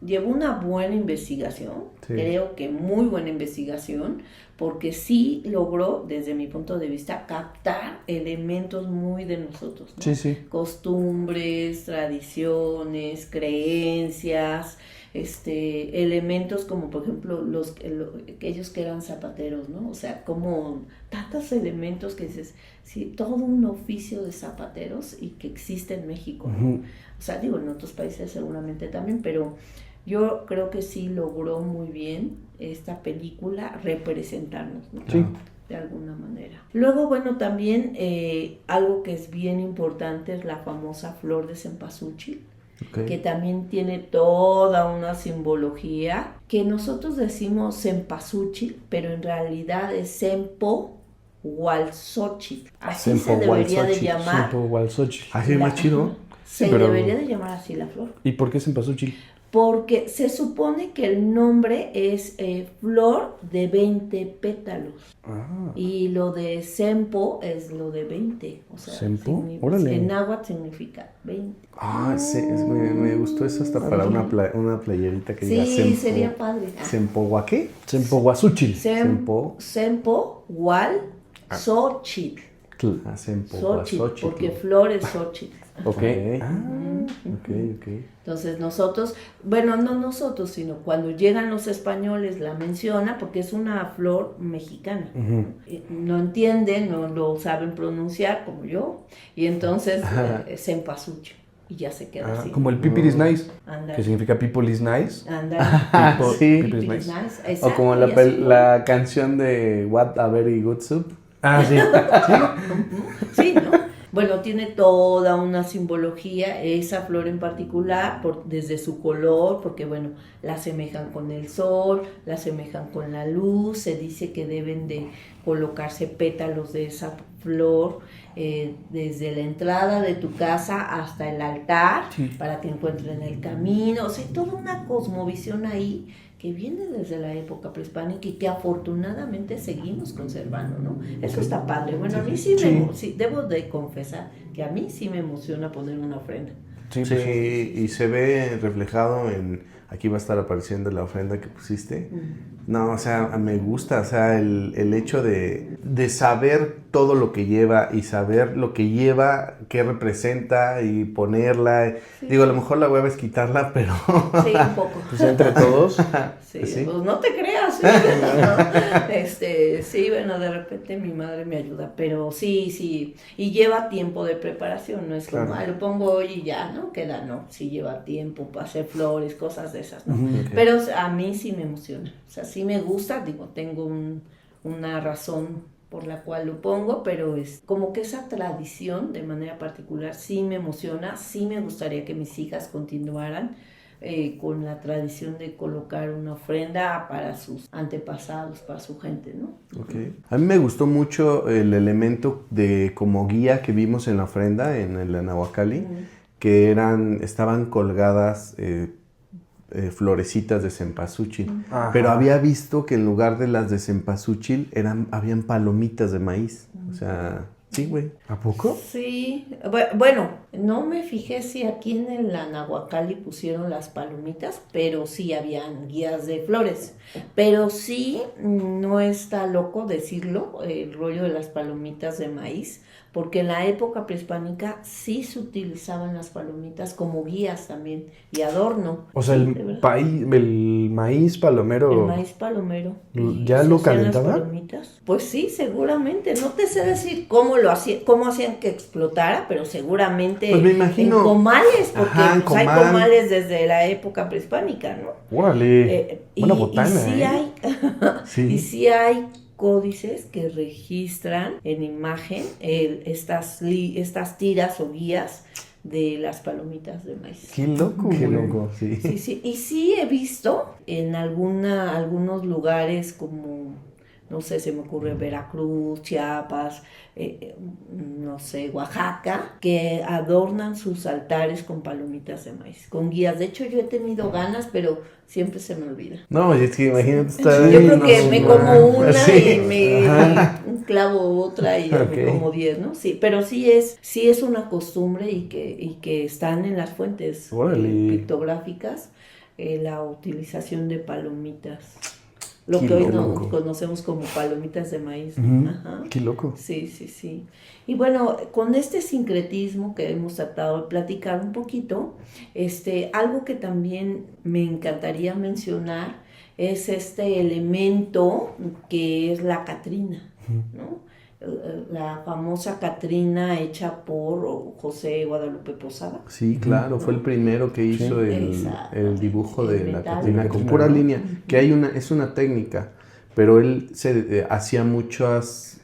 llevó una buena investigación, Sí. creo que muy buena investigación, porque sí logró, desde mi punto de vista, captar elementos muy de nosotros, ¿no? Sí. Costumbres, tradiciones, creencias, elementos como por ejemplo aquellos que eran zapateros, ¿no? O sea, como tantos elementos que dices, sí, todo un oficio de zapateros y que existe en México, ¿no? Ujú. O sea, digo, en otros países seguramente también, pero yo creo que sí logró muy bien esta película representarnos, ¿no? Sí. De alguna manera. Luego, bueno, también algo que es bien importante es la famosa flor de cempasúchil, que también tiene toda una simbología que nosotros decimos cempasúchil, pero en realidad es Sempohualzóchitl. Así se debería de llamar. Sempohualzóchitl. Así es más chido. Se pero- debería de llamar así la flor. ¿Y por qué Cempasúchil? Porque se supone que el nombre es flor de 20 pétalos. Ah, Y lo de Sempo es lo de 20. O sea, ¿Sempo? Órale. en náhuatl significa 20. Sí, me gustó eso hasta para una playerita que diga Sí, sería padre. ¿Sempohuaqué? Sempohuazúchil. Sempohualzóchitl. Sempohuazóchitl. Porque flor es Xochitl. Ok. Ok. Entonces nosotros, bueno, no nosotros, sino cuando llegan los españoles la menciona porque es una flor mexicana. Ujú. No entienden, no lo saben pronunciar como yo, y entonces cempasúchil, y ya se queda así. Como el people is nice, Ándale. que significa people is nice. Ándale. Sí. People is People nice. is nice, O exacto, como y así. la canción de What a Very Good Soup. Ah, sí. Sí, ¿no? Bueno, tiene toda una simbología, esa flor en particular, desde su color, porque bueno, la asemejan con el sol, la asemejan con la luz, se dice que deben de colocarse pétalos de esa flor desde la entrada de tu casa hasta el altar, Sí. para que encuentren el camino, o sea, toda una cosmovisión ahí que viene desde la época prehispánica y que afortunadamente seguimos conservando, ¿no? Eso está padre. Bueno, a mí sí, sí, debo de confesar que a mí sí me emociona poner una ofrenda. Sí, Sí, pues, y se ve reflejado aquí va a estar apareciendo la ofrenda que pusiste. No, o sea, me gusta, o sea, el hecho de saber todo lo que lleva y saber lo que lleva, qué representa y ponerla. Sí. Digo, a lo mejor la hueva es quitarla, pero... Sí, un poco. pues entre todos. Sí, ¿Sí? pues no te creas, ¿sí? ¿No? Sí, bueno, de repente mi madre me ayuda, pero sí, y lleva tiempo de preparación, no es como, Claro. lo pongo hoy y ya, ¿no? Queda, no, sí lleva tiempo para hacer flores, cosas de esas, ¿no? Ujú. Pero a mí sí me emociona, o sea, sí me gusta, digo, tengo una razón por la cual lo pongo, pero es como que esa tradición de manera particular sí me emociona, sí me gustaría que mis hijas continuaran con la tradición de colocar una ofrenda para sus antepasados, para su gente, ¿no? Okay. A mí me gustó mucho el elemento de como guía que vimos en la ofrenda, en el Anahuacalli, que estaban colgadas florecitas de cempasúchil. Ajá. Pero había visto que en lugar de las de cempasúchil habían palomitas de maíz. O sea, sí, güey. ¿A poco? Sí, bueno, no me fijé si aquí en el Anahuacalli pusieron las palomitas, pero sí habían guías de flores. Pero sí, no está loco decirlo, el rollo de las palomitas de maíz, porque en la época prehispánica sí se utilizaban las palomitas como guías también y adorno. O sea, Sí, de verdad. el maíz palomero. El maíz palomero. ¿Y ¿Ya se lo hacían las calentaban? palomitas? Pues sí, seguramente. No te sé decir cómo hacían que explotara, pero seguramente Pues me imagino. en comales, porque Ajá, en pues, hay comal. comales desde la época prehispánica, ¿no? Órale. Buena botana, y sí ¿eh? hay, Sí. y sí hay códices que registran en imagen estas tiras o guías de las palomitas de maíz. Qué loco, Qué güey. loco, sí. Sí, sí, y sí he visto en algunos lugares como, no sé, se me ocurre Veracruz, Chiapas, no sé, Oaxaca, que adornan sus altares con palomitas de maíz, con guías. De hecho, yo he tenido ganas, pero siempre se me olvida. No, es que imagínate estar Yo ahí, creo que no, me no, como una sí. y me Ajá. clavo otra y Ok. me como 10, ¿no? Sí, pero sí es una costumbre y que están en las fuentes Órale. pictográficas la utilización de palomitas. Lo Qué que hoy loco. conocemos como palomitas de maíz. Ujú. Ajá. Qué loco. Sí, sí, sí. Y bueno, con este sincretismo que hemos tratado de platicar un poquito, algo que también me encantaría mencionar es este elemento que es la Catrina, ¿no? La famosa Catrina hecha por José Guadalupe Posada. Sí, claro, fue el primero que hizo el dibujo de la metal. Catrina con Catrina, pura ¿no? línea, que es una técnica, pero él hacía muchas,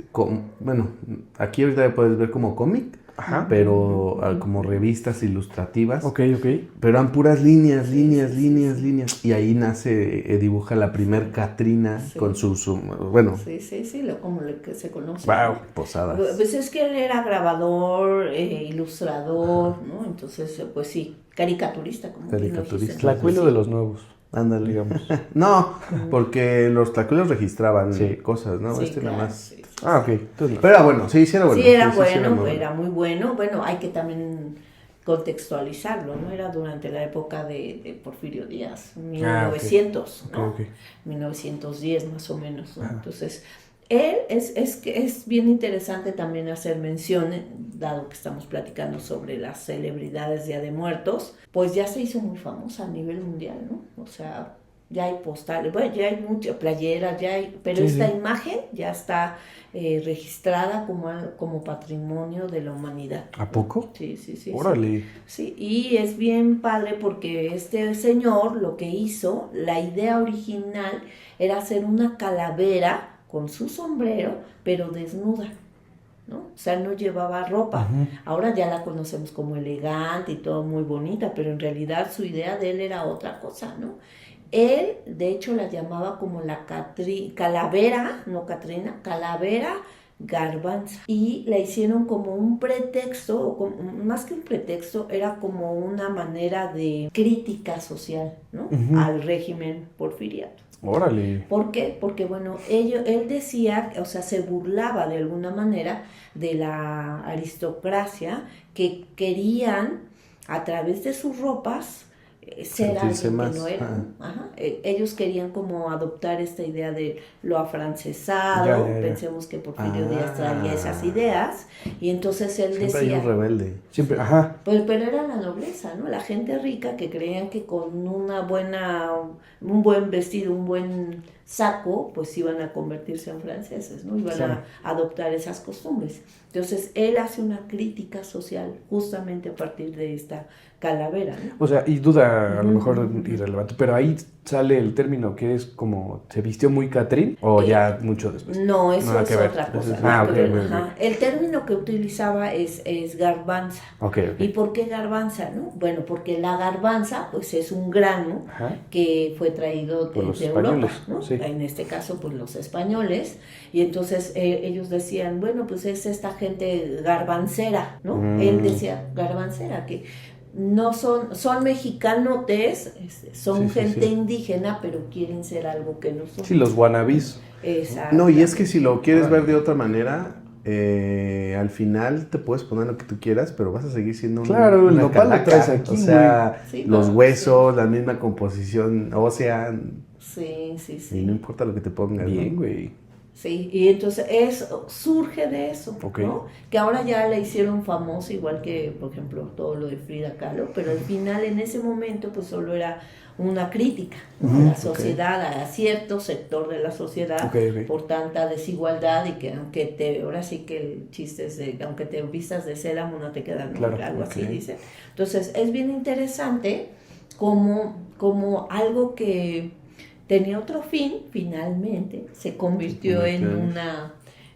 bueno, aquí ahorita puedes ver como cómic, Ajá. pero como revistas ilustrativas, Ok. pero eran puras líneas, Sí, líneas, sí, sí, líneas, sí. líneas, y ahí nace, dibuja la primer Catrina Sí. con bueno, Sí, sí, sí, como lo que se conoce. Wow. ¿no? Posadas. Pues es que él era grabador, ilustrador, ¿no? Entonces, pues sí, caricaturista, como bien lo dijiste. Caricaturista. Tlacuilo Sí. de los nuevos, Ándale. digamos. No, porque los tlacuelos registraban Sí. cosas, ¿no? Sí, Nada claro, más. sí, sí, Ah, sí. ok. Entonces no. Pero era bueno, sí, era bueno. Sí, era sí, bueno, muy era muy bueno. Bueno, hay que también contextualizarlo, ¿no? Era durante la época de Porfirio Díaz, 1900, ok. ¿no? Ok. 1910 más o menos, ¿no? Entonces, él es bien interesante también hacer mención, dado que estamos platicando sobre las celebridades Día de Muertos, pues ya se hizo muy famosa a nivel mundial, ¿no? O sea, ya hay postales, bueno, ya hay muchas playeras, pero Sí, esta sí. imagen ya está registrada como patrimonio de la humanidad. ¿A poco? Sí, sí, sí. Órale. Sí, y es bien padre porque este señor lo que hizo, la idea original era hacer una calavera con su sombrero, pero desnuda, ¿no? O sea, no llevaba ropa. Ujú. Ahora ya la conocemos como elegante y todo muy bonita, pero en realidad su idea de él era otra cosa, ¿no? Él, de hecho, la llamaba como la calavera, no Catrina, calavera garbanza. Y la hicieron como un pretexto, o más que un pretexto, era como una manera de crítica social, ¿no? Ujú. Al régimen porfiriato. Órale. ¿Por qué? Porque, bueno, él decía, o sea, se burlaba de alguna manera de la aristocracia que querían, a través de sus ropas, ser Sentirse alguien más, que no eran. Ajá. Ellos querían como adoptar esta idea de lo afrancesado. Ya. Pensemos que Porfirio Díaz traía esas Ah. ideas, y entonces él Siempre hay decía, un rebelde. Siempre, ajá. pero era la nobleza, ¿no? La gente rica que creían que con un buen vestido, un buen saco, pues iban a convertirse en franceses, ¿no? Iban Claro. a adoptar esas costumbres. Entonces, él hace una crítica social justamente a partir de esta calavera, ¿no? O sea, y duda a lo Ujú, mejor ujú. irrelevante, pero ahí sale el término que es como se vistió muy Catrín o ya mucho después. No, eso Nada es que ver. otra cosa. Eso nada Ah, que ok, ver, ok. ajá. El término que utilizaba es garbanza. Ok. ¿Y por qué garbanza, no? Bueno, porque la garbanza, pues, es un grano Ajá. que fue traído Por los de Europa, españoles, ¿no? sí. En este caso, pues, los españoles. Y entonces ellos decían, bueno, pues es esta gente garbancera, ¿no? Él decía garbancera, que no son mexicanotes, son Sí, gente sí. indígena, pero quieren ser algo que no son. Sí, los wannabis. Exacto. No, y es que si lo quieres Órale. ver de otra manera, al final te puedes poner lo que tú quieras, pero vas a seguir siendo Claro, el una nopal lo calaca. traes aquí, o sea, güey. Sí, los no, huesos, la misma composición ósea, Sí, sí, sí. y no importa lo que te pongas. Bien, ¿no? güey. Sí, y entonces surge de eso, Ok. ¿no? Que ahora ya la hicieron famosa, igual que, por ejemplo, todo lo de Frida Kahlo, pero al final, en ese momento, pues solo era una crítica, ¿no? A la sociedad, a cierto sector de la sociedad, Ok. por tanta desigualdad, y que ahora sí que el chiste es de, aunque te vistas de Célamo no te queda, ¿no? Claro, Algo así ok. dice. Entonces, es bien interesante como algo que tenía otro fin, finalmente se convirtió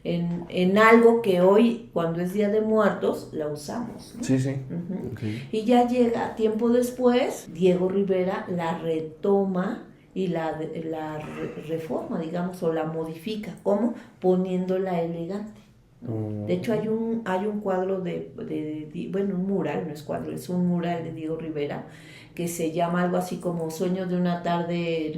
en algo que hoy, cuando es Día de Muertos, la usamos, ¿no? Sí, sí. Ujú. Okay. Y ya llega tiempo después, Diego Rivera la retoma y la reforma, digamos, o la modifica. ¿Cómo? Poniéndola elegante, ¿no? De hecho, hay un cuadro bueno, un mural, no es cuadro, es un mural de Diego Rivera, que se llama algo así como Sueños de una tarde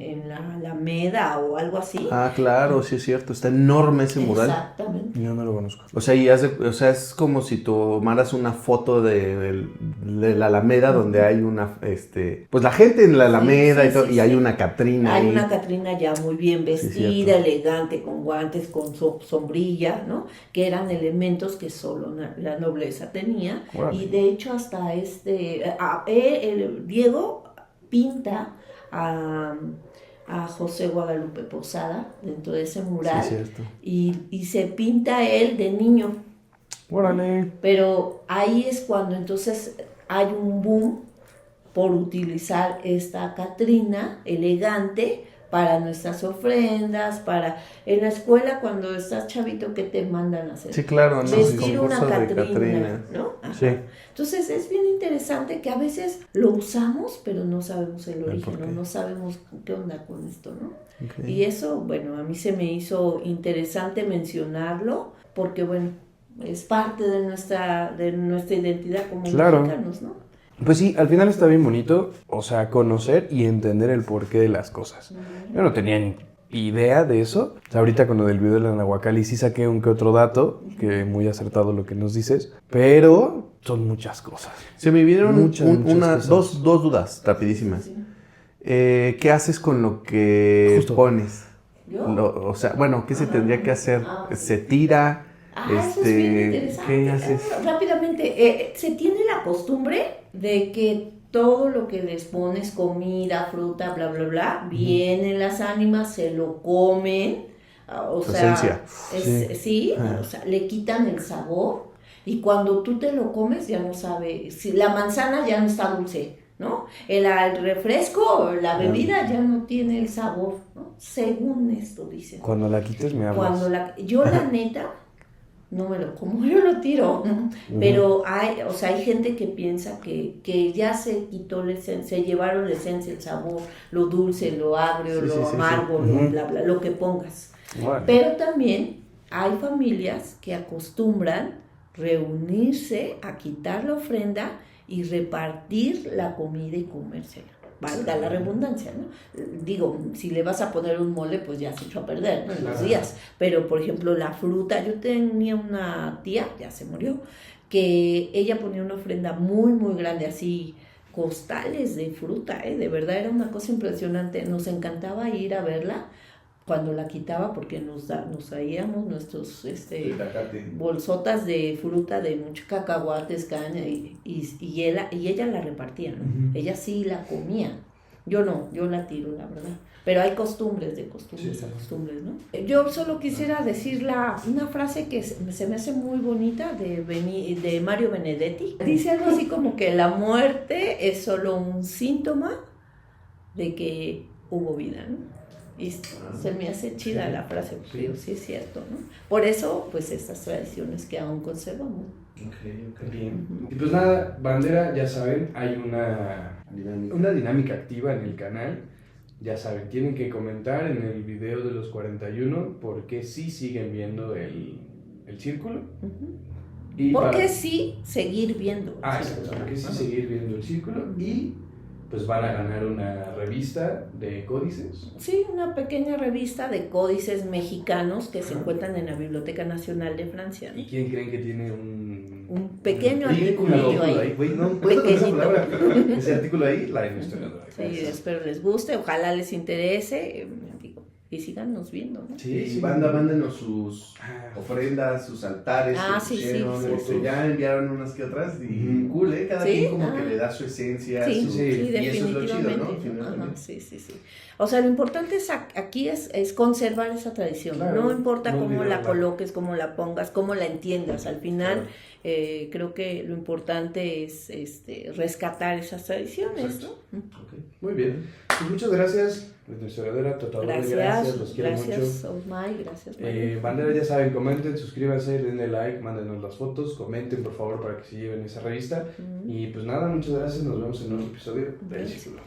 en la Alameda o algo así. Ah, claro, sí es cierto. Está enorme ese mural. Exactamente. Yo no lo conozco. O sea, es como si tomaras una foto de la Alameda donde hay una, pues la gente en la Alameda y todo, y hay una Catrina Hay ahí. una Catrina ya muy bien vestida, elegante, con guantes, con sombrilla, ¿no? Que eran elementos que solo la nobleza tenía. Órale. Y de hecho hasta el Diego pinta a José Guadalupe Posada dentro de ese mural. Sí, cierto. Y se pinta él de niño. Órale. Pero ahí es cuando entonces hay un boom por utilizar esta Catrina elegante para nuestras ofrendas, en la escuela cuando estás chavito, ¿qué te mandan a hacer? Sí, claro, ¿no? Vestir una Concurso de Catrina, Catrina. ¿no? Ajá. Sí. Entonces es bien interesante que a veces lo usamos, pero no sabemos el origen, ¿no? No sabemos qué onda con esto, ¿no? Okay. Y eso, bueno, a mí se me hizo interesante mencionarlo, porque bueno, es parte de nuestra identidad como mexicanos, ¿no? Pues sí, al final está bien bonito, o sea, conocer y entender el porqué de las cosas. Yo no tenía ni idea de eso. O sea, ahorita con lo del video de la Nahuacali sí saqué un que otro dato, que muy acertado lo que nos dices, pero son muchas cosas. Se me vinieron muchas cosas. dos dudas rapidísimas. Sí. ¿Qué haces con lo que pones? ¿Yo? O sea, bueno, ¿qué se tendría que hacer? ¿Se tira? Eso es bien interesante. ¿Qué haces? Rápidamente, se tiene la costumbre de que todo lo que les pones, comida, fruta, bla, bla, bla, vienen las ánimas, se lo comen, o sea, sí, o sea, le quitan el sabor y cuando tú te lo comes ya no sabe, si la manzana ya no está dulce, ¿no? El refresco, la bebida ya no tiene el sabor, ¿no? Según esto dicen. Cuando la quites me hablas. Yo la neta no me lo como, yo lo tiro, pero hay gente que piensa que ya se quitó la esencia, se llevaron la esencia, el sabor, lo dulce, lo agrio, lo amargo, lo bla, bla, lo que pongas. Vale. Pero también hay familias que acostumbran reunirse a quitar la ofrenda y repartir la comida y comérsela. Valga la redundancia, ¿no? Digo, si le vas a poner un mole, pues ya se echó a perder, ¿no? En los días. Pero, por ejemplo, la fruta, yo tenía una tía, ya se murió, que ella ponía una ofrenda muy, muy grande, así, costales de fruta, de verdad era una cosa impresionante. Nos encantaba ir a verla cuando la quitaba porque nos traíamos nuestros bolsotas de fruta, de muchos cacahuates, caña, y ella la repartía, ¿no? Uh-huh. Ella sí la comía. Yo no, yo la tiro, la verdad. Pero hay costumbres a costumbres, ¿no? Yo solo quisiera decir una frase que se me hace muy bonita de Mario Benedetti. Dice algo así como que la muerte es solo un síntoma de que hubo vida, ¿no? Y se me hace chida la frase, porque digo, sí es cierto, ¿no? Por eso, pues, estas tradiciones que aún conservamos. Ok, bien. Y pues nada, bandera, ya saben, hay una dinámica activa en el canal. Ya saben, tienen que comentar en el video de los 41 por qué sí siguen viendo el círculo. Uh-huh. Y ¿por qué sí seguir viendo? Exacto, por qué sí seguir viendo el círculo. Y pues van a ganar una revista de códices. Sí, una pequeña revista de códices mexicanos que se encuentran en la Biblioteca Nacional de Francia, ¿no? ¿Y quién creen que tiene un pequeño artículo ahí? Pequeñito. Ese artículo ahí, la historiadora. Sí, espero les guste, ojalá les interese, y síganos viendo, ¿no? Sí, mándenos sus ofrendas, sus altares que pusieron, ya enviaron unas que otras y cool, cada quien como que le da su esencia, y eso es lo chido, ¿no? Ajá, sí. O sea, lo importante aquí es conservar esa tradición, claro, no importa cómo la coloques, cómo la pongas, cómo la entiendas, al final creo que lo importante es rescatar esas tradiciones, ¿no? Okay. Muy bien, pues muchas gracias. Nuestra historiadora Totadora, gracias, los quiero mucho. Gracias, Osmay, gracias. Bandera, ya saben, comenten, suscríbanse, denle like, mándenos las fotos, comenten por favor para que se lleven esa revista. Y pues nada, muchas gracias, nos vemos en otro episodio del Círculo.